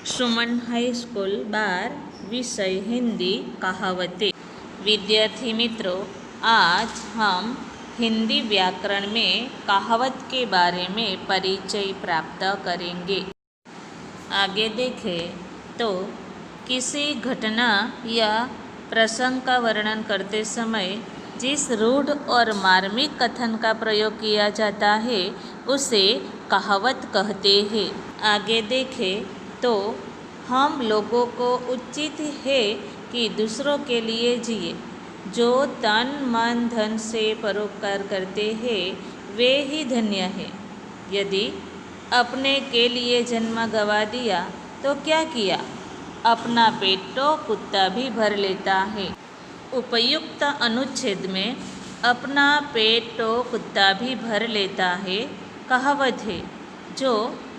सुमन high school 12 विषय हिंदी कहावतें। विद्यार्थी मित्रों, आज हम हिंदी व्याकरण में कहावत के बारे में परिचय प्राप्त करेंगे। आगे देखें तो किसी घटना या प्रसंग का वर्णन करते समय जिस रूढ़ और मार्मिक कथन का प्रयोग किया जाता है उसे कहावत कहते हैं। आगे देखें तो हम लोगों को उचित है कि दूसरों के लिए जिए। जो तन मन धन से परोपकार करते हैं वे ही धन्य हैं। यदि अपने के लिए जन्म गंवा दिया तो क्या किया, अपना पेट तो कुत्ता भी भर लेता है। उपयुक्त अनुच्छेद में अपना पेट तो कुत्ता भी भर लेता है कहावत है, जो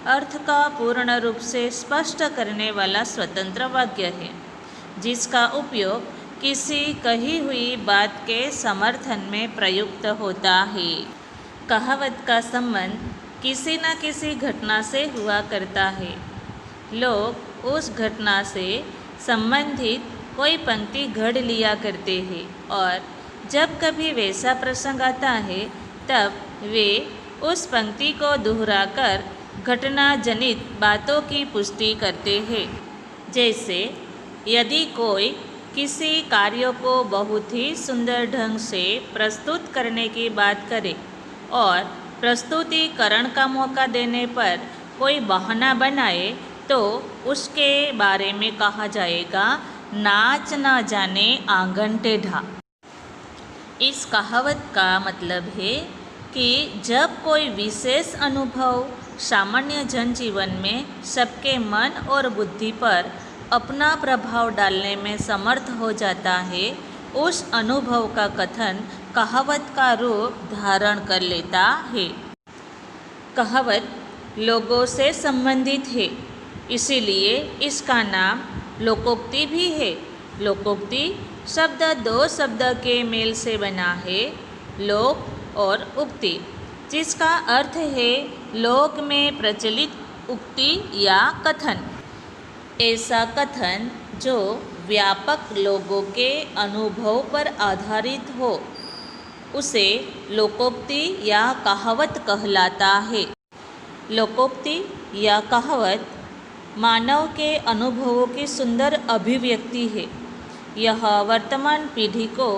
अर्थ का पूर्ण रूप से स्पष्ट करने वाला स्वतंत्र वाक्य है, जिसका उपयोग किसी कही हुई बात के समर्थन में प्रयुक्त होता है। कहावत का संबंध किसी न किसी घटना से हुआ करता है। लोग उस घटना से संबंधित कोई पंक्ति गढ़ लिया करते हैं और जब कभी वैसा प्रसंग आता है तब वे उस पंक्ति को दोहराकर घटना जनित बातों की पुष्टि करते हैं। जैसे यदि कोई किसी कार्य को बहुत ही सुंदर ढंग से प्रस्तुत करने की बात करे और प्रस्तुतिकरण का मौका देने पर कोई बहाना बनाए तो उसके बारे में कहा जाएगा, नाच ना जाने आंगन टेढ़ा। इस कहावत का मतलब है कि जब कोई विशेष अनुभव सामान्य जनजीवन में सबके मन और बुद्धि पर अपना प्रभाव डालने में समर्थ हो जाता है, उस अनुभव का कथन कहावत का रूप धारण कर लेता है। कहावत लोगों से संबंधित है, इसीलिए इसका नाम लोकोक्ति भी है। लोकोक्ति शब्द दो शब्द के मेल से बना है, लोक और उक्ति, जिसका अर्थ है लोक में प्रचलित उक्ति या कथन। ऐसा कथन जो व्यापक लोगों के अनुभव पर आधारित हो उसे लोकोक्ति या कहावत कहलाता है। लोकोक्ति या कहावत मानव के अनुभवों की सुंदर अभिव्यक्ति है। यह वर्तमान पीढ़ी को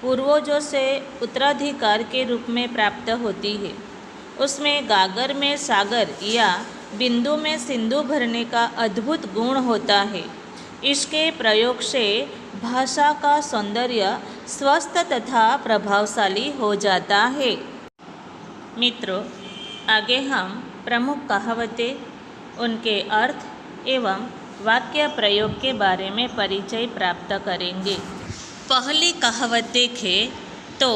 पूर्वजों से उत्तराधिकार के रूप में प्राप्त होती है। उसमें गागर में सागर या बिंदु में सिंधु भरने का अद्भुत गुण होता है। इसके प्रयोग से भाषा का सौंदर्य स्वस्थ तथा प्रभावशाली हो जाता है। मित्रों, आगे हम प्रमुख कहावतें, उनके अर्थ एवं वाक्य प्रयोग के बारे में परिचय प्राप्त करेंगे। पहली कहावत देखें तो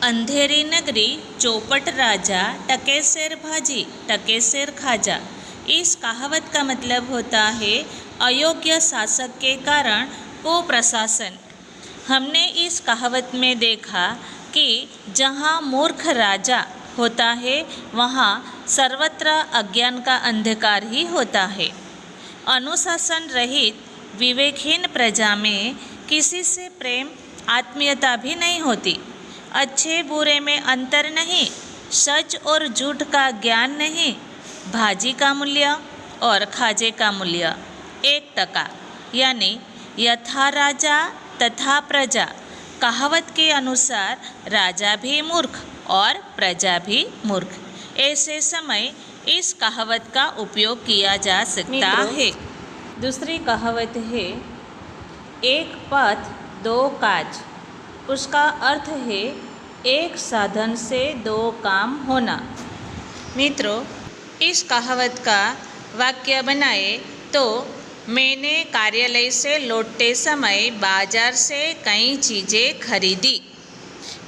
अंधेरी नगरी चौपट राजा टके शेर भाजी टके शेर खाजा। इस कहावत का मतलब होता है अयोग्य शासक के कारण कुप्रशासन। हमने इस कहावत में देखा कि जहाँ मूर्ख राजा होता है वहाँ सर्वत्र अज्ञान का अंधकार ही होता है। अनुशासन रहित विवेकहीन प्रजा में किसी से प्रेम आत्मीयता भी नहीं होती। अच्छे बुरे में अंतर नहीं, सच और झूठ का ज्ञान नहीं, भाजी का मूल्य और खाजे का मूल्य 1 यानी यथा राजा तथा प्रजा। कहावत के अनुसार राजा भी मूर्ख और प्रजा भी मूर्ख। ऐसे समय इस कहावत का उपयोग किया जा सकता है। दूसरी कहावत है एक पथ दो काज। उसका अर्थ है एक साधन से दो काम होना। मित्रों, इस कहावत का वाक्य बनाए तो मैंने कार्यालय से लौटते समय बाजार से कई चीज़ें खरीदी।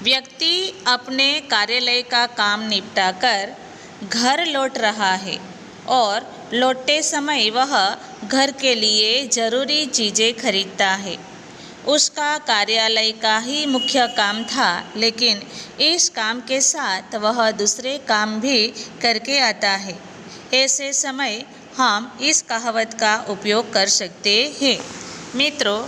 व्यक्ति अपने कार्यालय का काम निपटाकर घर लौट रहा है और लौटते समय वह घर के लिए ज़रूरी चीज़ें खरीदता है। उसका कार्यालय का ही मुख्य काम था, लेकिन इस काम के साथ वह दूसरे काम भी करके आता है। ऐसे समय हम इस कहावत का उपयोग कर सकते हैं। मित्रों,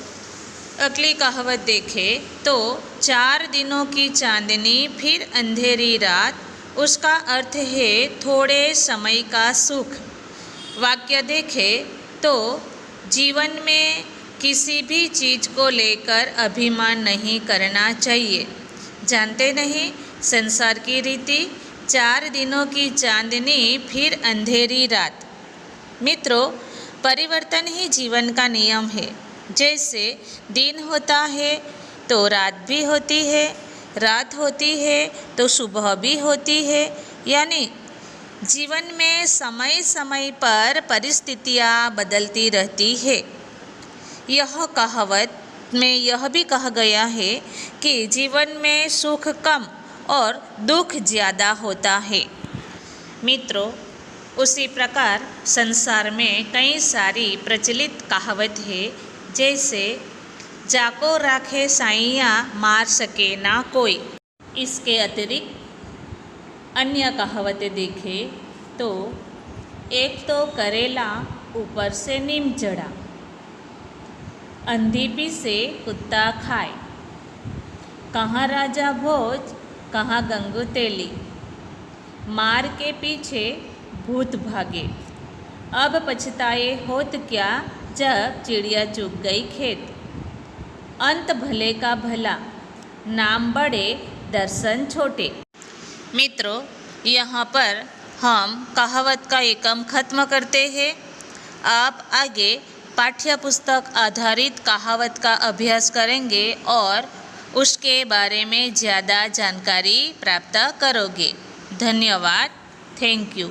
अगली कहावत देखें तो 4 दिनों की चांदनी फिर अंधेरी रात, उसका अर्थ है थोड़े समय का सुख। वाक्य देखें तो जीवन में किसी भी चीज़ को लेकर अभिमान नहीं करना चाहिए। जानते नहीं संसार की रीति, 4 दिनों की चांदनी फिर अंधेरी रात। मित्रों, परिवर्तन ही जीवन का नियम है। जैसे दिन होता है तो रात भी होती है, रात होती है तो सुबह भी होती है। यानी जीवन में समय समय पर परिस्थितियाँ बदलती रहती है। यह कहावत में यह भी कहा गया है कि जीवन में सुख कम और दुख ज़्यादा होता है। मित्रों, उसी प्रकार संसार में कई सारी प्रचलित कहावत है, जैसे जाको राखे साइयाँ मार सके ना कोई। इसके अतिरिक्त अन्य कहावतें देखें तो एक तो करेला ऊपर से नीम चढ़ा, अंधी पी से कुत्ता खाए, कहाँ राजा भोज कहाँ गंगू तेली, मार के पीछे भूत भागे, अब पछताए होत क्या जब चिड़िया चुग गई खेत। अंत भले का भला, नाम बड़े दर्शन छोटे। मित्रों, यहाँ पर हम कहावत का एकम खत्म करते हैं। आप आगे पाठ्य पुस्तक आधारित कहावत का अभ्यास करेंगे और उसके बारे में ज़्यादा जानकारी प्राप्त करोगे। धन्यवाद। Thank you.